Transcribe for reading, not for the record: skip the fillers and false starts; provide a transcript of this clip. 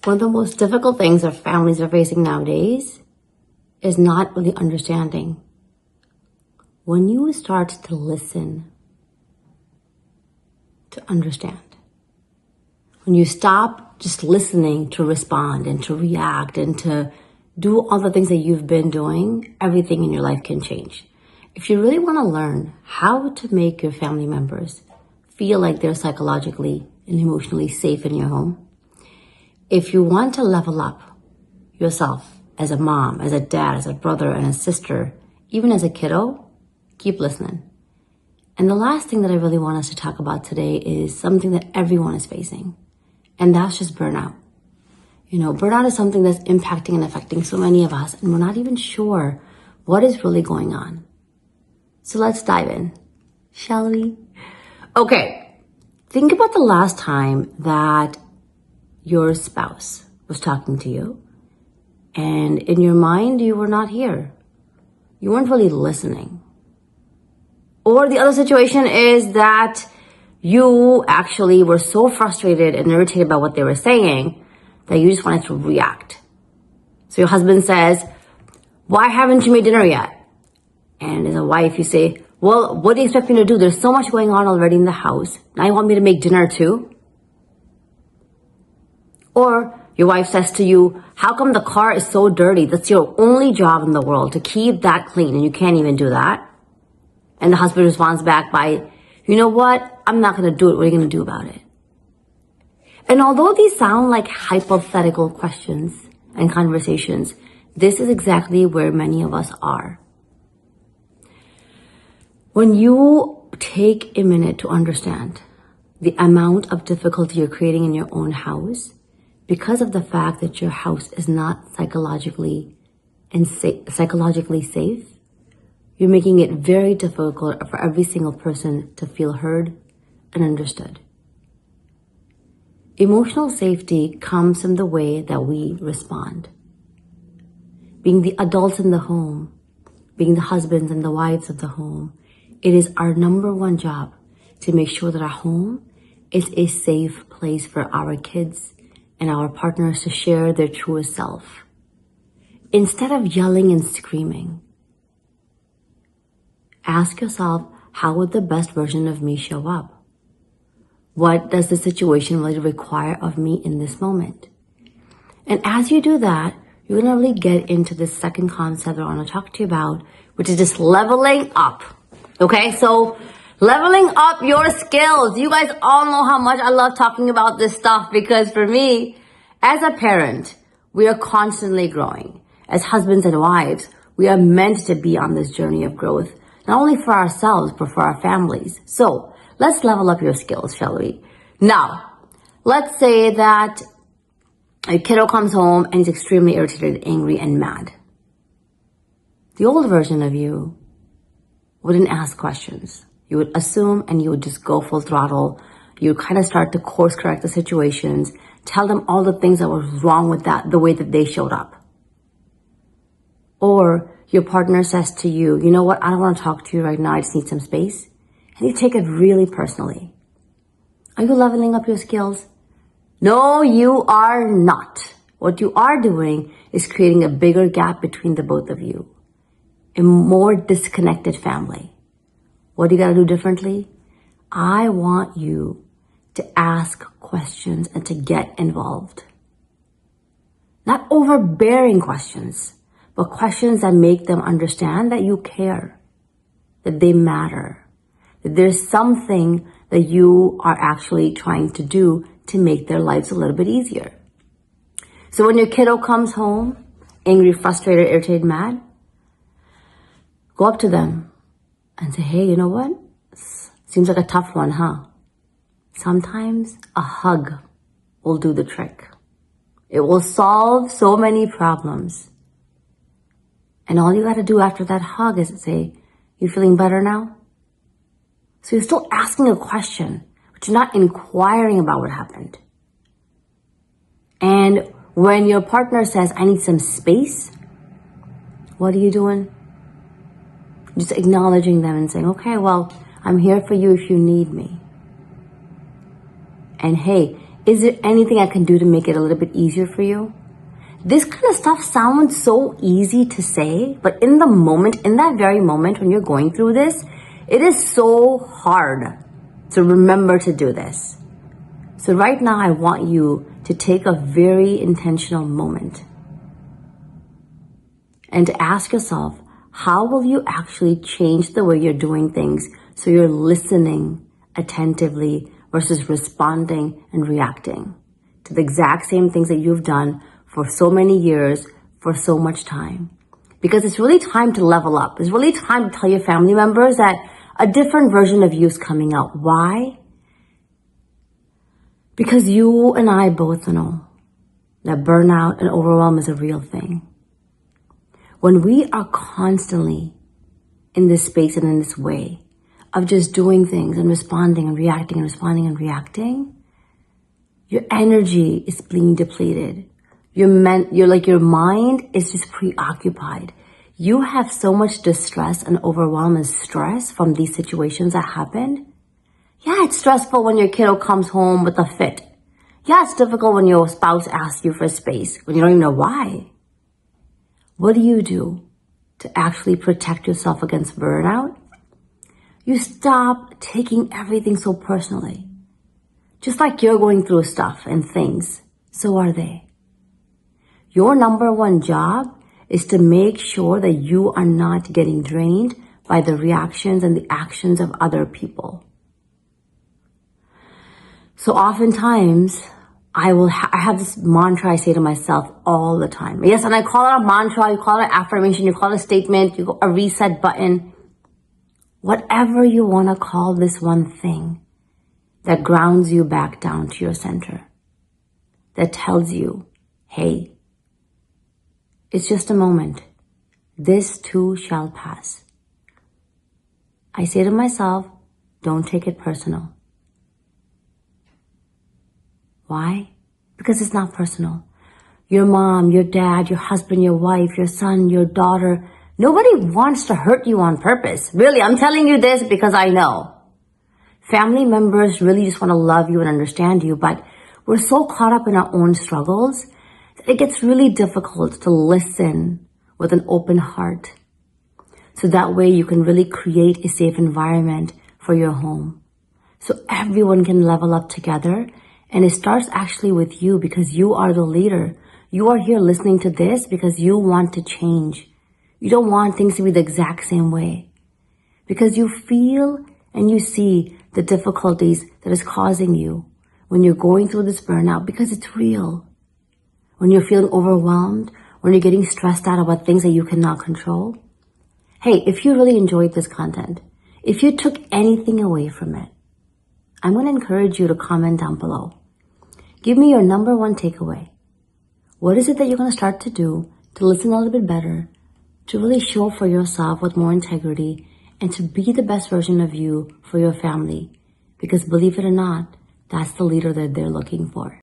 One of the most difficult things that families are facing nowadays is not really understanding. When you start to listen, to understand, when you stop just listening to respond and to react and to do all the things that you've been doing, everything in your life can change. If you really want to learn how to make your family members feel like they're psychologically and emotionally safe in your home, if you want to level up yourself as a mom, as a dad, as a brother and a sister, even as a kiddo, keep listening. And the last thing that I really want us to talk about today is something that everyone is facing, and that's just burnout. Burnout is something that's impacting and affecting so many of us, and we're not even sure what is really going on. So let's dive in, shall we? Okay, think about the last time that your spouse was talking to you, and in your mind, you were not here. You weren't really listening. Or the other situation is that you actually were so frustrated and irritated by what they were saying that you just wanted to react. So your husband says, "Why haven't you made dinner yet?" And as a wife, you say, "Well, what do you expect me to do? There's so much going on already in the house. Now you want me to make dinner too?" Or your wife says to you, "How come the car is so dirty? That's your only job in the world, to keep that clean, and you can't even do that." And the husband responds back by, "You know what? I'm not going to do it. What are you going to do about it?" And although these sound like hypothetical questions and conversations, this is exactly where many of us are. When you take a minute to understand the amount of difficulty you're creating in your own house because of the fact that your house is not psychologically safe, you're making it very difficult for every single person to feel heard and understood. Emotional safety comes from the way that we respond. Being the adults in the home, being the husbands and the wives of the home, it is our number one job to make sure that our home is a safe place for our kids and our partners to share their truest self. Instead of yelling and screaming, ask yourself, how would the best version of me show up? What does the situation really require of me in this moment? And as you do that, you're going to really get into the second concept that I want to talk to you about, which is just leveling up. Okay, so leveling up your skills. You guys all know how much I love talking about this stuff because for me, as a parent, we are constantly growing. As husbands and wives, we are meant to be on this journey of growth, not only for ourselves, but for our families. So let's level up your skills, shall we? Now, let's say that a kiddo comes home and he's extremely irritated, angry, and mad. The old version of you wouldn't ask questions. You would assume and you would just go full throttle. You kind of start to course correct the situations, tell them all the things that was wrong with that, the way that they showed up. Or your partner says to you, "You know what? I don't want to talk to you right now. I just need some space." And you take it really personally. Are you leveling up your skills? No, you are not. What you are doing is creating a bigger gap between the both of you. A more disconnected family. What do you got to do differently? I want you to ask questions and to get involved. Not overbearing questions, but questions that make them understand that you care, that they matter, that there's something that you are actually trying to do to make their lives a little bit easier. So when your kiddo comes home, angry, frustrated, irritated, mad, go up to them and say, "Hey, you know what? Seems like a tough one, huh?" Sometimes a hug will do the trick. It will solve so many problems. And all you got to do after that hug is say, "You feeling better now?" So you're still asking a question, but you're not inquiring about what happened. And when your partner says, "I need some space," what are you doing? Just acknowledging them and saying, "Okay, well, I'm here for you if you need me." And hey, Is there anything I can do to make it a little bit easier for you? This kind of stuff sounds so easy to say, but in the moment, in that very moment when you're going through this, it is so hard to remember to do this. So right now, I want you to take a very intentional moment and to ask yourself, how will you actually change the way you're doing things so you're listening attentively versus responding and reacting to the exact same things that you've done for so many years, for so much time? Because it's really time to level up. It's really time to tell your family members that a different version of you is coming out. Why? Because you and I both know that burnout and overwhelm is a real thing. When we are constantly in this space and in this way of just doing things and responding and reacting and responding and reacting, your energy is being depleted. Your mind is just preoccupied. You have so much distress and overwhelm and stress from these situations that happened. Yeah, it's stressful when your kiddo comes home with a fit. Yeah, it's difficult when your spouse asks you for space when you don't even know why. What do you do to actually protect yourself against burnout? You stop taking everything so personally. Just like you're going through stuff and things, so are they. Your number one job is to make sure that you are not getting drained by the reactions and the actions of other people. So oftentimes, I have this mantra I say to myself all the time. Yes, and I call it a mantra, you call it an affirmation, you call it a statement, you call a reset button. Whatever you want to call this one thing that grounds you back down to your center. That tells you, hey, it's just a moment. This too shall pass. I say to myself, don't take it personal. Why? Because it's not personal. Your mom, your dad, your husband, your wife, your son, your daughter, nobody wants to hurt you on purpose. Really, I'm telling you this because I know. Family members really just want to love you and understand you, but we're so caught up in our own struggles that it gets really difficult to listen with an open heart. So that way you can really create a safe environment for your home. So everyone can level up together. And it starts actually with you because you are the leader. You are here listening to this because you want to change. You don't want things to be the exact same way. Because you feel and you see the difficulties that is causing you when you're going through this burnout because it's real. When you're feeling overwhelmed, when you're getting stressed out about things that you cannot control. Hey, if you really enjoyed this content, if you took anything away from it, I'm going to encourage you to comment down below. Give me your number one takeaway. What is it that you're going to start to do to listen a little bit better, to really show up for yourself with more integrity, and to be the best version of you for your family? Because believe it or not, that's the leader that they're looking for.